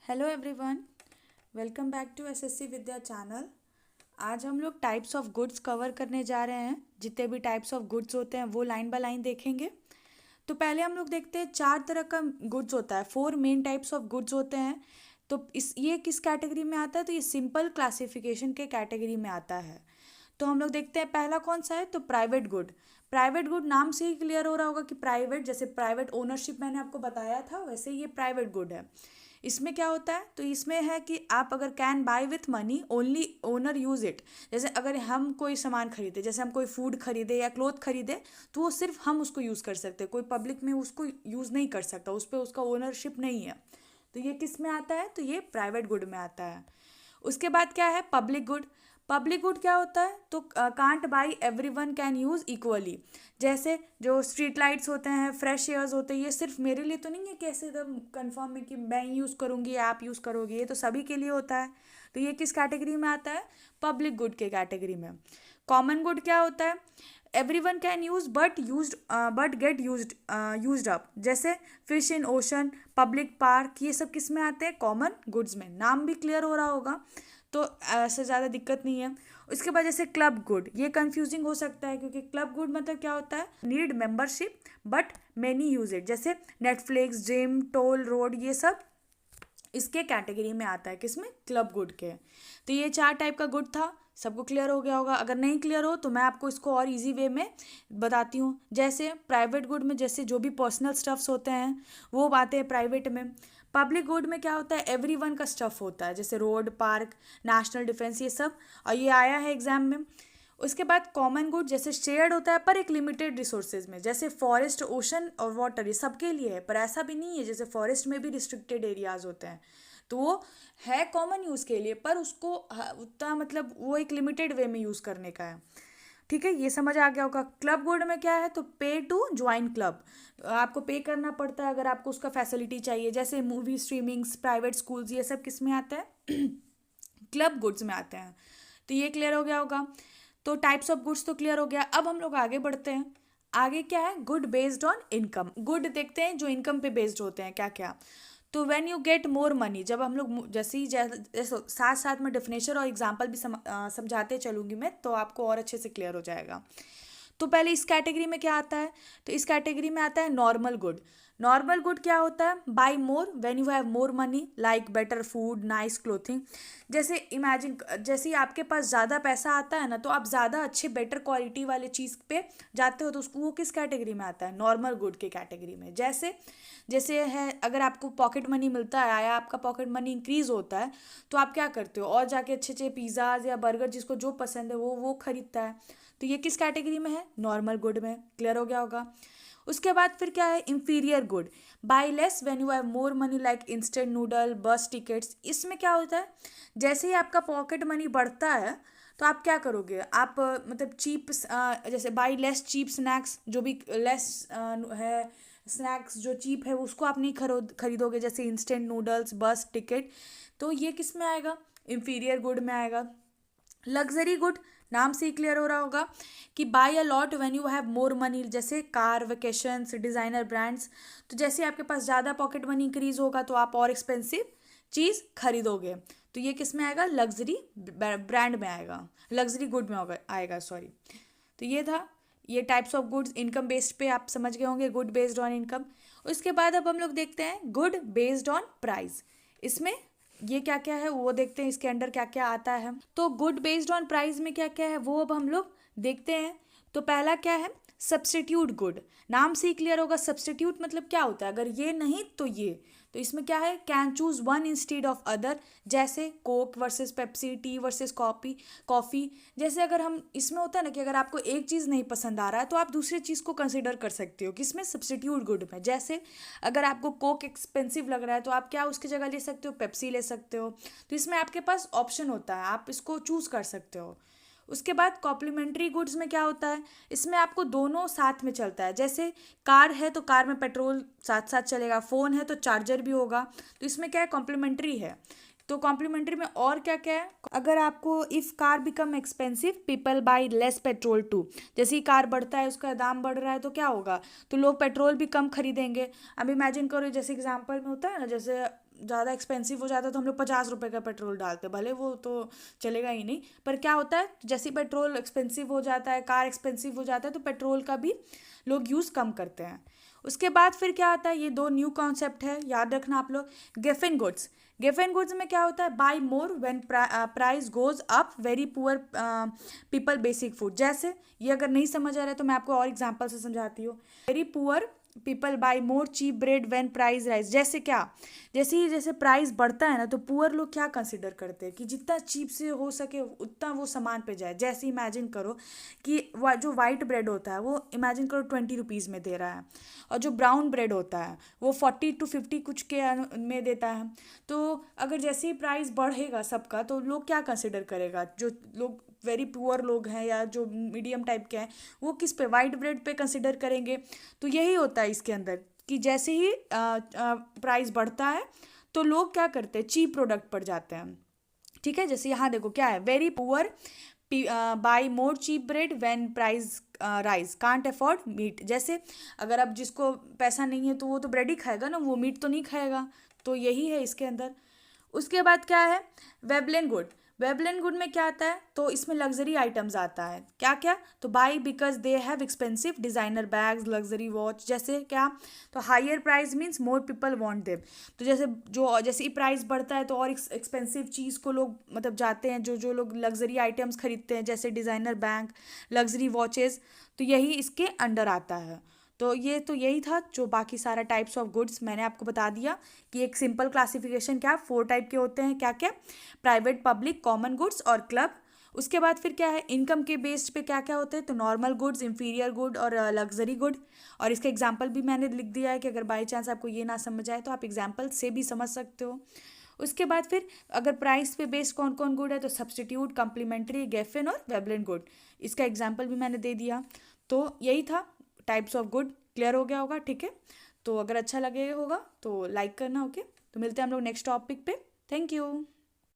Hello everyone. Welcome back to SSC Vidya channel. आज हम लोग टाइप्स ऑफ गुड्स कवर करने जा रहे हैं। जितने भी टाइप्स ऑफ गुड्स होते हैं वो लाइन बाय लाइन देखेंगे। तो पहले हम लोग देखते हैं चार तरह का गुड्स होता है, four main types of goods होते हैं। तो ये किस कैटेगरी में आता है? तो ये सिंपल क्लासिफिकेशन के कैटेगरी में आता है। तो हम लोग देखते हैं पहला कौन सा है, तो प्राइवेट गुड। प्राइवेट गुड नाम से ही क्लियर हो रहा होगा कि प्राइवेट, जैसे प्राइवेट ओनरशिप मैंने आपको बताया था वैसे ये प्राइवेट गुड है। इसमें क्या होता है, तो इसमें है कि आप अगर can buy with money only owner use it. जैसे अगर हम कोई सामान खरीदे, जैसे हम कोई फूड खरीदे या क्लोथ खरीदे, तो वो सिर्फ हम उसको यूज़ कर सकते हैं, कोई पब्लिक में उसको यूज़ नहीं कर सकता, उस पर उसका ओनरशिप नहीं है। तो ये किस में आता है, तो ये प्राइवेट गुड में आता है। उसके बाद क्या है, पब्लिक गुड। पब्लिक गुड क्या होता है, तो can't by every one can use equally. जैसे जो स्ट्रीट लाइट्स होते हैं, फ्रेश एयर्स होते हैं, ये सिर्फ मेरे लिए तो नहीं है कि ऐसे एकदम कन्फर्म है कि मैं यूज़ करूँगी या आप यूज़ करोगे, ये तो सभी के लिए होता है। तो ये किस कैटेगरी में आता है, पब्लिक गुड के कैटेगरी में। कॉमन गुड क्या होता है, every one can use but get use up. जैसे fish in ocean, public park, ये सब किस में आते हैं, कॉमन गुड्स में। नाम भी क्लियर हो रहा होगा तो ऐसे ज़्यादा दिक्कत नहीं है। उसके बाद जैसे क्लब गुड, ये कंफ्यूजिंग हो सकता है क्योंकि क्लब गुड मतलब क्या होता है, need membership but many use it. जैसे नेटफ्लिक्स, जिम, टोल रोड, ये सब इसके कैटेगरी में आता है, किसमें, क्लब गुड के। तो ये चार टाइप का गुड था, सबको क्लियर हो गया होगा। अगर नहीं क्लियर हो तो मैं आपको इसको और इजी वे में बताती हूँ। जैसे प्राइवेट गुड में जैसे जो भी पर्सनल स्टफ्स होते हैं वो आते हैं प्राइवेट में। पब्लिक गुड में क्या होता है, एवरी वन का स्टफ होता है, जैसे रोड, पार्क, नेशनल डिफेंस, ये सब। और ये आया है एग्जाम में। उसके बाद कॉमन गुड जैसे शेयर्ड होता है पर एक लिमिटेड रिसोर्सेज में, जैसे फॉरेस्ट, ओशन और वाटर, ये सबके लिए है। पर ऐसा भी नहीं है, जैसे फॉरेस्ट में भी रिस्ट्रिक्टेड एरियाज होते हैं, तो वो है कॉमन यूज़ के लिए, पर उसको उतना मतलब वो एक लिमिटेड वे में यूज़ करने का है। ठीक है, ये समझ आ गया होगा। क्लब गुड में क्या है, तो पे टू ज्वाइन क्लब, आपको पे करना पड़ता है अगर आपको उसका फैसिलिटी चाहिए। जैसे मूवी स्ट्रीमिंग्स, प्राइवेट स्कूल्स, ये सब किस में आते हैं, क्लब गुड्स में आते हैं। तो ये क्लियर हो गया होगा। तो टाइप्स ऑफ गुड्स तो क्लियर हो गया। अब हम लोग आगे बढ़ते हैं। आगे क्या है, good based on income. Good देखते हैं जो इनकम पे बेस्ड होते हैं क्या क्या। तो when you get more money, जब हम लोग जैसे ही जैसे साथ साथ में डेफिनेशन और एग्जांपल भी समझाते चलूँगी मैं, तो आपको और अच्छे से क्लियर हो जाएगा। तो पहले इस कैटेगरी में क्या आता है, तो इस कैटेगरी में आता है नॉर्मल गुड। नॉर्मल गुड क्या होता है, by more when you have more money, like better food, nice clothing. जैसे इमेजिन, जैसे ही आपके पास ज़्यादा पैसा आता है ना, तो आप ज़्यादा अच्छे बेटर क्वालिटी वाले चीज़ पे जाते हो, तो उसको वो किस कैटेगरी में आता है, नॉर्मल गुड के कैटेगरी में। जैसे जैसे है, अगर आपको पॉकेट मनी मिलता है या आपका पॉकेट मनी इंक्रीज होता है, तो आप क्या करते हो, और जाके अच्छे अच्छे पिज़्ज़ाज या बर्गर, जिसको जो पसंद है वो खरीदता है। तो ये किस कैटेगरी में है, नॉर्मल गुड में। क्लियर हो गया होगा। उसके बाद फिर क्या है, inferior good. By less when you have more money, like instant noodle, बस टिकट्स। इसमें क्या होता है, जैसे ही आपका पॉकेट मनी बढ़ता है तो आप क्या करोगे, आप मतलब चीप, जैसे बाई लेस चीप स्नैक्स, जो भी लेस है स्नैक्स जो चीप है उसको आप नहीं खरीदोगे, जैसे इंस्टेंट नूडल्स, बस टिकट। तो ये किस में आएगा, इंफीरियर गुड में आएगा। लग्जरी गुड, नाम से ही क्लियर हो रहा होगा कि buy a lot when you have more money, जैसे कार, वेकेशंस, डिज़ाइनर ब्रांड्स। तो जैसे आपके पास ज़्यादा पॉकेट मनी इंक्रीज होगा तो आप और एक्सपेंसिव चीज़ खरीदोगे। तो ये किस में आएगा, लग्जरी ब्रांड में आएगा, लग्जरी गुड में होगा आएगा, सॉरी। तो ये था, ये types of goods income based पे आप समझ गए होंगे, गुड बेस्ड ऑन इनकम। उसके बाद अब हम लोग देखते हैं गुड बेस्ड ऑन प्राइस। इसमें ये क्या क्या है वो देखते हैं, इसके अंडर क्या क्या आता है। तो गुड बेस्ड ऑन प्राइस में क्या क्या है वो अब हम लोग देखते हैं। तो पहला क्या है, सब्स्टिट्यूट गुड। नाम से ही क्लियर होगा, सब्स्टिट्यूट मतलब क्या होता है, अगर ये नहीं तो ये। तो इसमें क्या है, can choose one instead of other. जैसे coke versus Pepsi, tea versus coffee. जैसे अगर हम, इसमें होता है ना कि अगर आपको एक चीज़ नहीं पसंद आ रहा है तो आप दूसरी चीज़ को कंसिडर कर सकते हो, किसमें, सब्स्टिट्यूट गुड में। जैसे अगर आपको कोक एक्सपेंसिव लग रहा है तो आप क्या उसकी जगह ले सकते हो, पेप्सी ले सकते हो। तो इसमें आपके पास ऑप्शन होता है, आप इसको चूज़ कर सकते हो। उसके बाद कॉम्प्लीमेंट्री गुड्स में क्या होता है, इसमें आपको दोनों साथ में चलता है। जैसे कार है तो कार में पेट्रोल साथ साथ चलेगा, फ़ोन है तो चार्जर भी होगा। तो इसमें क्या है, कॉम्प्लीमेंट्री है। तो कॉम्प्लीमेंट्री में और क्या क्या है, अगर आपको if car become expensive people buy less petrol too, जैसे ही कार बढ़ता है उसका दाम बढ़ रहा है तो क्या होगा, तो लोग पेट्रोल भी कम खरीदेंगे। अब इमेजिन करो जैसे एग्जांपल में होता है ना, जैसे ज़्यादा एक्सपेंसिव हो जाता है तो हम लोग 50 रुपये का पेट्रोल डालते हैं, भले वो तो चलेगा ही नहीं, पर क्या होता है जैसे ही पेट्रोल एक्सपेंसिव हो जाता है, कार एक्सपेंसिव हो जाता है, तो पेट्रोल का भी लोग यूज़ कम करते हैं। उसके बाद फिर क्या आता है, ये दो न्यू कॉन्सेप्ट है, याद रखना आप लोग। गिफ्ट गुड्स, गिफ्ट गुड्स में क्या होता है, buy more when price goes up very poor people basic food. जैसे ये अगर नहीं समझ आ रहा है तो मैं आपको और एग्जांपल से समझाती हूँ। Very poor people buy more cheap bread when price rise, जैसे क्या, जैसे प्राइस बढ़ता है ना तो पुअर लोग क्या कंसिडर करते हैं कि जितना चीप से हो सके उतना वो सामान पे जाए। जैसे इमेजिन करो कि जो वाइट ब्रेड होता है वो इमेजिन करो 20 रुपीज़ में दे रहा है, और जो ब्राउन ब्रेड होता है वो 40 to 50 कुछ के में देता है। तो अगर जैसे ही प्राइस बढ़ेगा सबका तो लोग क्या कंसिडर करेगा, जो लोग वेरी पुअर लोग हैं या जो मीडियम टाइप के हैं वो किस पे, वाइट ब्रेड पे कंसिडर करेंगे। तो यही होता है इसके अंदर कि जैसे ही प्राइस बढ़ता है तो लोग क्या करते हैं, चीप प्रोडक्ट पर जाते हैं। ठीक है, जैसे यहाँ देखो क्या है, very poor buy more cheap bread when price rise can't afford meat. जैसे अगर अब जिसको पैसा नहीं है तो वो तो ब्रेड ही खाएगा ना, वो मीट तो नहीं खाएगा। तो यही है इसके अंदर। उसके बाद क्या है, वेबलेन गुड। वेबलेन गुड में क्या आता है, तो इसमें लग्जरी आइटम्स आता है। क्या क्या, तो buy because they have expensive designer bags, luxury watch. जैसे क्या, तो higher price means more people want them. तो जैसे ही प्राइस बढ़ता है तो और एक्सपेंसिव चीज़ को लोग मतलब जाते हैं, जो लोग लग्जरी आइटम्स खरीदते हैं जैसे डिज़ाइनर बैग, लग्जरी वॉचेस, तो यही इसके अंडर आता है। तो यही था, जो बाकी सारा टाइप्स ऑफ गुड्स मैंने आपको बता दिया कि एक सिंपल क्लासिफिकेशन क्या 4 टाइप के होते हैं, क्या क्या, प्राइवेट, पब्लिक, कॉमन गुड्स और क्लब। उसके बाद फिर क्या है, इनकम के बेस्ड पे क्या क्या होते हैं, तो नॉर्मल गुड्स, इंफीरियर गुड और लग्जरी गुड। और इसका एग्जाम्पल भी मैंने लिख दिया है कि अगर बाई चांस आपको ये ना समझ आए तो आप एग्जाम्पल से भी समझ सकते हो। उसके बाद फिर अगर प्राइस पे बेस्ड कौन कौन गुड है, तो सब्सटीट्यूट, कम्प्लीमेंट्री, गेफिन और वेबलेन गुड। इसका एग्जाम्पल भी मैंने दे दिया। तो यही था टाइप्स ऑफ गुड। क्लियर हो गया होगा, ठीक है। तो अगर अच्छा लगे होगा तो लाइक करना, ओके। तो मिलते हैं हम लोग नेक्स्ट टॉपिक पे। Thank you.